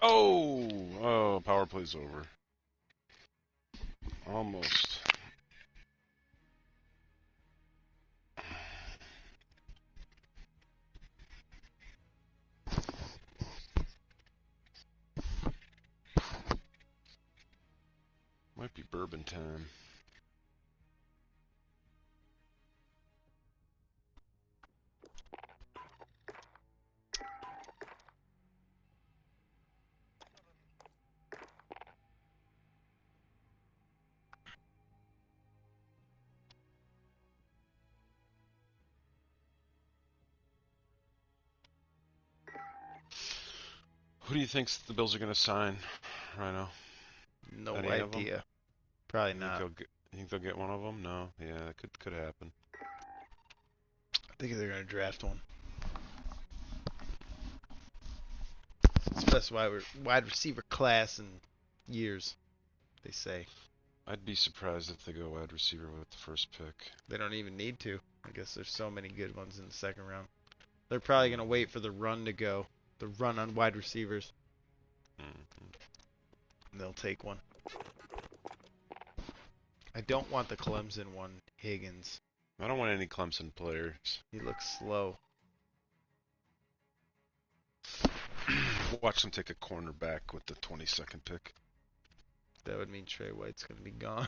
Oh, power play's over. Almost. Might be bourbon time. Who do you think the Bills are going to sign, Rhino? No idea. Probably not. You think they'll get one of them? No. Yeah, it could happen. I think they're going to draft one. It's the best wide receiver class in years, they say. I'd be surprised if they go wide receiver with the first pick. They don't even need to. I guess there's so many good ones in the second round. They're probably going to wait for the run to go. The run on wide receivers. And they'll take one. I don't want the Clemson one, Higgins. I don't want any Clemson players. He looks slow. Watch them take a cornerback with the 22nd pick. That would mean Trey White's going to be gone.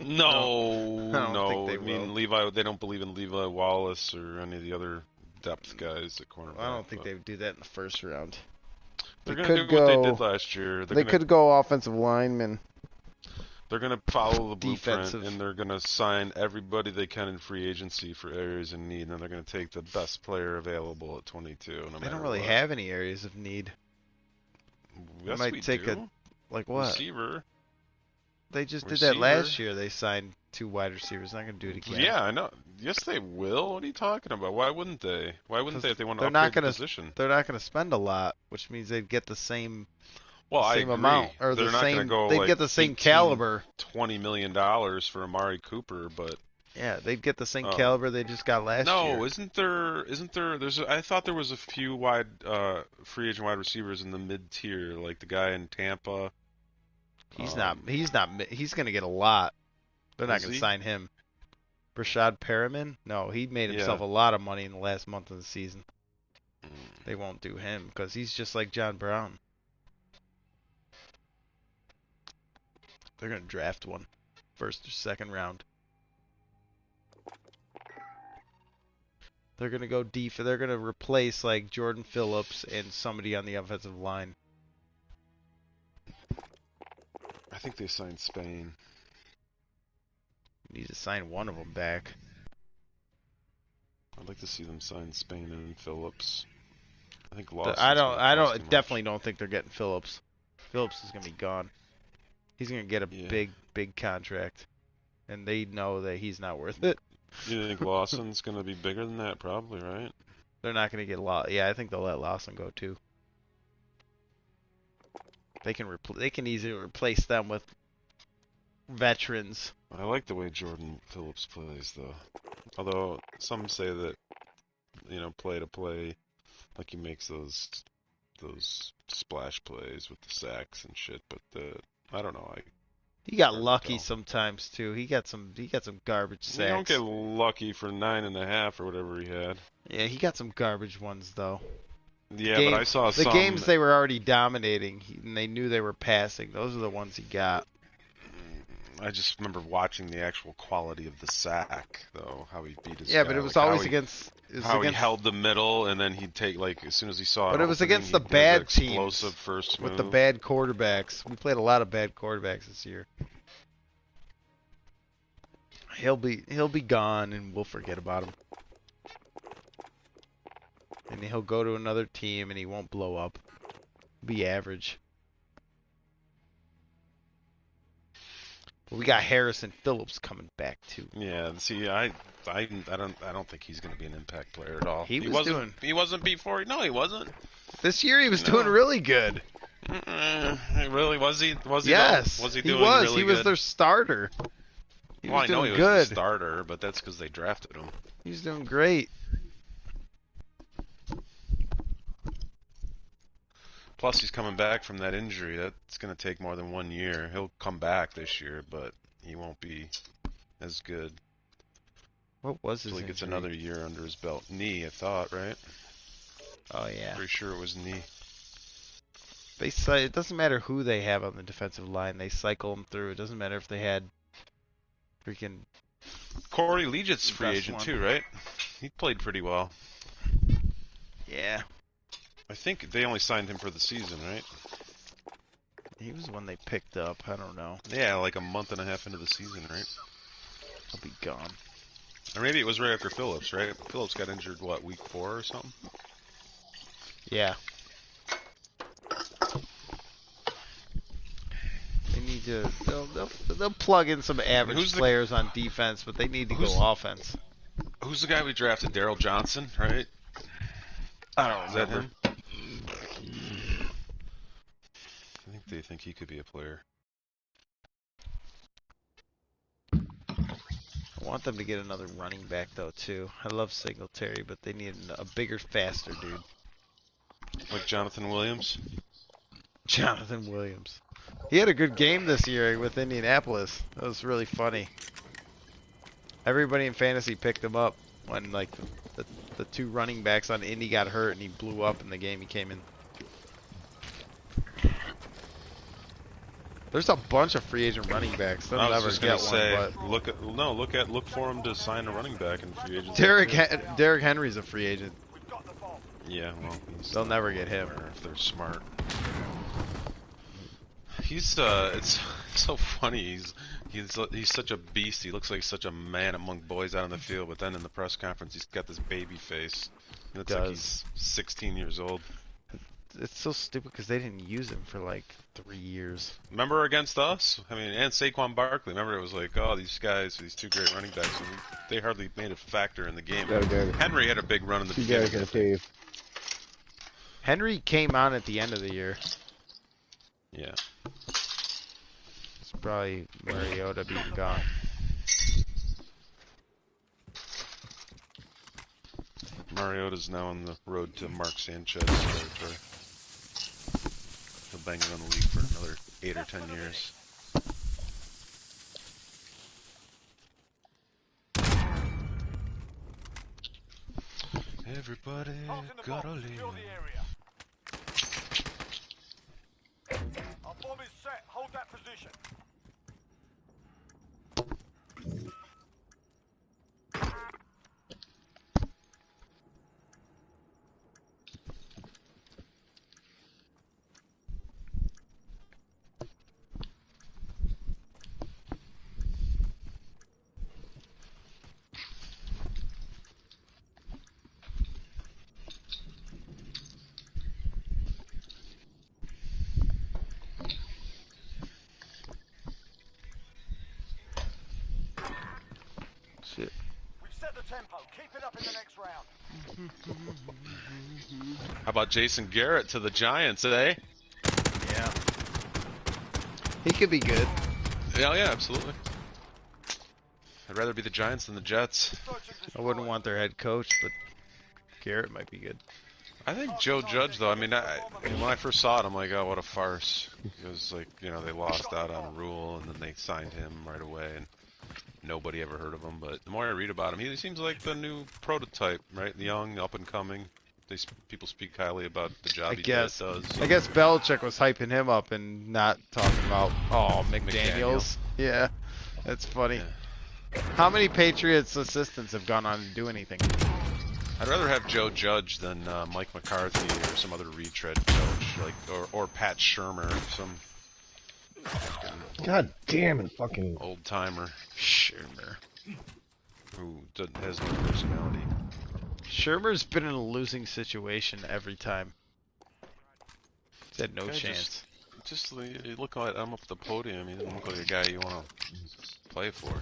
No. I don't think they mean, will. Levi. They don't believe in Levi Wallace or any of the other depth guys at cornerback. I don't think they would do that in the first round. They're going to do what they did last year. They could go offensive linemen. They're going to follow the blueprint, Defensive. and they're going to sign everybody they can in free agency for areas in need, and then they're going to take the best player available at 22. They don't really have any areas of need. Yes, might we take do. Like what? Receiver. They just did that last year. They signed 2 wide receivers. They're not going to do it again. Yeah, I know. Yes, they will. What are you talking about? Why wouldn't they? Why wouldn't they if they want to They're not upgrade the gonna- position? They're not going to spend a lot, which means they'd get the same I same agree. amount or They're the not same. gonna go They'd like get the same 18, caliber. $20 million for Amari Cooper, but Yeah, they'd get the same caliber they just got last year. no, isn't there? I thought there was a few free agent wide receivers in the mid tier, like the guy in Tampa. He's not. He's going to get a lot. They're not going to sign him. Rashad Perriman? No, he made himself a lot of money in the last month of the season. They won't do him because he's just like John Brown. They're going to draft one. First or second round. They're going to go deep. They're going to replace like Jordan Phillips and somebody on the offensive line. I think they signed Spain. You need to sign one of them back. I'd like to see them sign Spain and Phillips. I think definitely don't think they're getting Phillips. Phillips is going to be gone. He's going to get a big contract. And they know that he's not worth it. You think Lawson's going to be bigger than that? Probably, right? They're not going to get Lawson. Yeah, I think they'll let Lawson go too. They can easily replace them with veterans. I like the way Jordan Phillips plays, though. Although some say that, play to play, like he makes those splash plays with the sacks and shit. But I don't know. He got lucky sometimes too. He got some garbage sacks. You don't get lucky for 9.5 or whatever he had. Yeah, he got some garbage ones though. Yeah, but I saw the games they were already dominating, and they knew they were passing. Those are the ones he got. I just remember watching the actual quality of the sack, though, how he beat his Yeah, guy. but it was always against... he held the middle, and then he'd take, as soon as he saw it. But it was against the bad teams. Explosive first move. With the bad quarterbacks. We played a lot of bad quarterbacks this year. He'll be gone, and we'll forget about him. And he'll go to another team, and he won't blow up. Be average. But we got Harrison Phillips coming back too. Yeah. See, I don't think he's going to be an impact player at all. He wasn't before. No, he wasn't. This year he was doing really good. Really? Was he? Yes. Was he He doing was. really He was good? their starter. Well, I know he was the starter, but that's because they drafted him. He's doing great. Plus, he's coming back from that injury. That's going to take more than 1 year. He'll come back this year, but he won't be as good. What was his injury? He gets injury? another year under his belt. Knee, I thought, right? Oh, yeah. Pretty sure it was knee. It doesn't matter who they have on the defensive line. They cycle them through. It doesn't matter if they had freaking... Corey Leggett's free agent too, right? He played pretty well. Yeah. I think they only signed him for the season, right? He was the one they picked up. I don't know. Yeah, like a month and a half into the season, right? He'll be gone. Or maybe it was right after Phillips, right? Phillips got injured, what, week 4 or something? Yeah. They need to... They'll plug in some average players on defense, but they need to go offense. Who's the guy we drafted? Daryl Johnson, right? I don't know. Is that him? I think they think he could be a player. I want them to get another running back, though, too. I love Singletary, but they need a bigger, faster dude. Like Jonathan Williams? Jonathan Williams. He had a good game this year with Indianapolis. That was really funny. Everybody in fantasy picked him up when, like, the 2 running backs on Indy got hurt and he blew up in the game he came in. There's a bunch of free agent running backs. They'll never get one. But look for him to sign a running back in free agency. Derrick Henry's a free agent. Yeah, well, they'll never get him if they're smart. It's so funny. He's such a beast. He looks like such a man among boys out on the field, but then in the press conference, he's got this baby face. He looks like he's 16 years old. It's so stupid because they didn't use him for like 3 years. Remember against us? I mean, and Saquon Barkley. Remember it was like, oh, these guys, these 2 great running backs, and they hardly made a factor in the game. Henry had a big run in the beginning. Henry came on at the end of the year. Yeah. It's probably Mariota being gone. Mariota's now on the road to Mark Sanchez territory. He'll bang around the league for another 8 or 10 years. Everybody gotta leave. Our bomb is set. Hold that position. Shit. We've set the tempo. Keep it up in the next round. How about Jason Garrett to the Giants today? Yeah. He could be good. Yeah, absolutely. I'd rather be the Giants than the Jets. I wouldn't want their head coach, but Garrett might be good. I think Joe Judge, though, I mean, when I first saw it, I'm like, oh, what a farce. It was like, you know, they lost out on a rule, and then they signed him right away, and nobody ever heard of him. But the more I read about him, he seems like the new prototype, right? Young, up-and-coming. People speak highly about the job he does. So. I guess Belichick was hyping him up and not talking about, McDaniels. Yeah, that's funny. Yeah. How many Patriots assistants have gone on to do anything? I'd rather have Joe Judge than Mike McCarthy or some other retread coach, like or Pat Shurmur, some God damn it, fucking old timer Shurmur, who has no personality. Shurmur's been in a losing situation every time. He's had no chance. Just look at him up at the podium. He doesn't look like a guy you want to play for?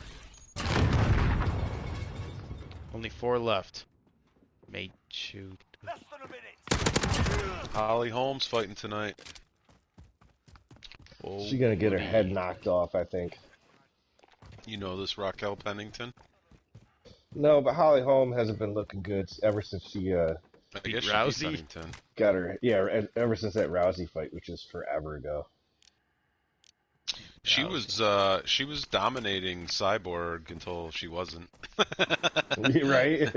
Only 4 left. Mate, shoot. Less than a minute. Holly Holmes fighting tonight. Oh, She's gonna get her buddy. head knocked off, I think. You know this Raquel Pennington? No, but Holly Holm hasn't been looking good ever since she I Beat guess she Rousey? beat Pennington. got her. Yeah, ever since that Rousey fight, which is forever ago. She was dominating Cyborg until she wasn't. Right?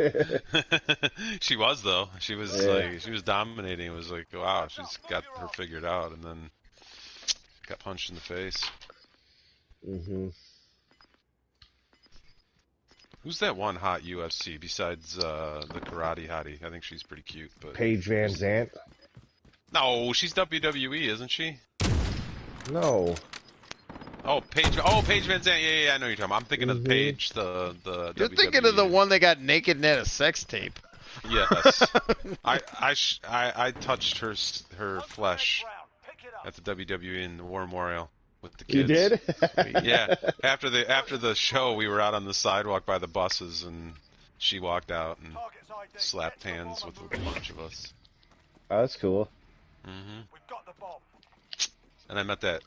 She was though. She was Yeah. she was dominating. It was like, wow, she's got her figured out, and then got punched in the face. Mhm. Who's that one hot UFC besides the karate hottie? I think she's pretty cute, but Paige Van Zant? no, she's WWE, isn't she? No. Oh, Paige Van Zandt. Yeah, I know who you're talking about. I'm thinking of Mhm. Paige, the You're WWE. thinking of the one that got naked and had a sex tape. Yes. I touched her flesh Pick it up. at the WWE in the War Memorial with the You kids. did? Yeah. After the show, we were out on the sidewalk by the buses, and she walked out and Target's ID. slapped Get to the hands bomb with and a move. bunch of us. Oh, that's cool. Hmm We've got the bomb. And I met that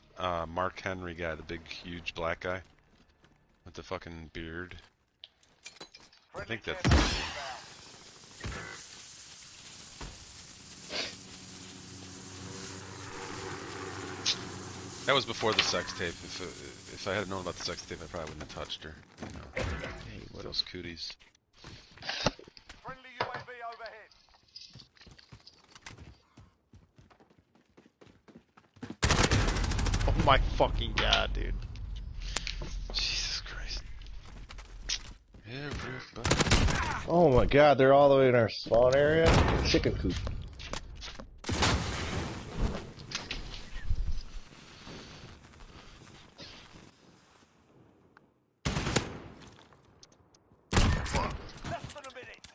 Mark Henry guy, the big, huge black guy with the fucking beard. I think that's his name. That was before the sex tape. If I had known about the sex tape, I probably wouldn't have touched her. You know, Hey, what those cooties. Friendly UAV overhead. Oh my fucking god, dude. Jesus Christ. Everybody. Oh my god, they're all the way in our spawn area? Chicken coop. Less than a minute.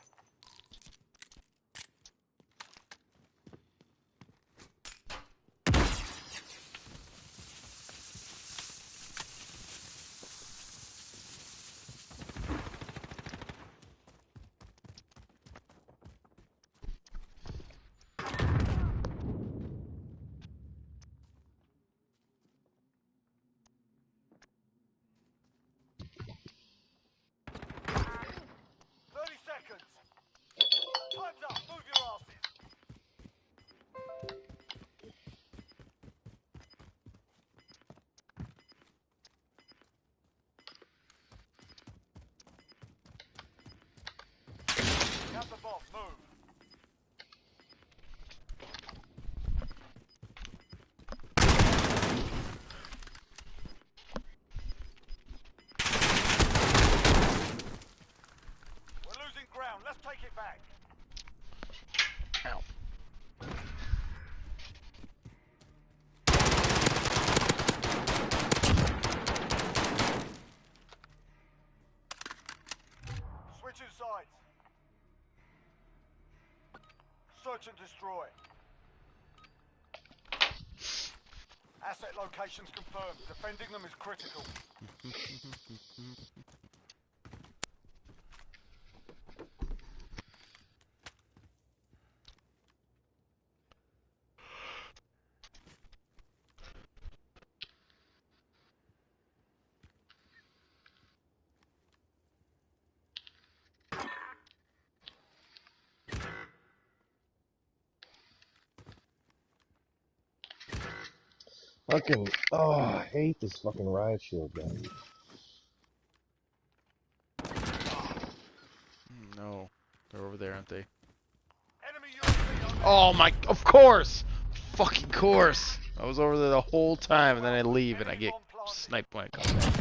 Time's up. Move your asses. Got the bomb. Move. We're losing ground. Let's take it back. Ow. Switching sides. Search and destroy. Asset locations confirmed. Defending them is critical. Fucking, oh, I hate this fucking riot shield gun. No. They're over there, aren't they? Enemy UAV overhead. Oh my, of course! Fucking course! I was over there the whole time and then I leave and I get sniped when I come back.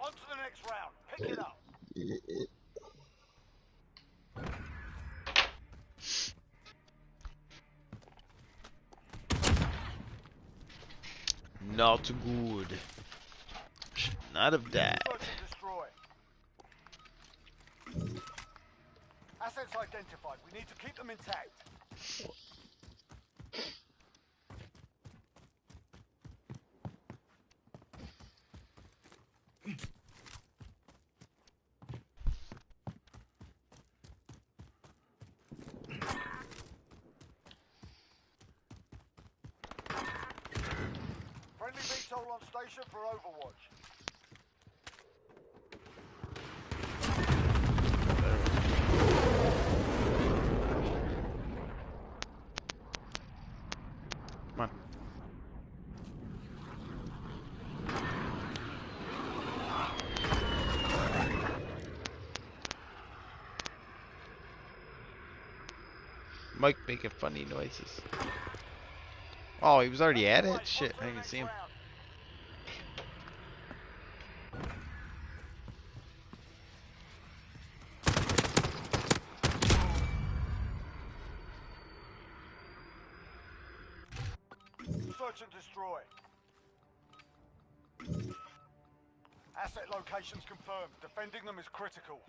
On to the next round. Pick it up. Not good. not have died. Search and destroy. Assets identified. We need to keep them intact. Friendly VTOL on station for Overwatch. Come on. Mike making funny noises. Oh, he was already at it? Shit, I didn't even see him. Search and destroy. Asset locations confirmed. Defending them is critical.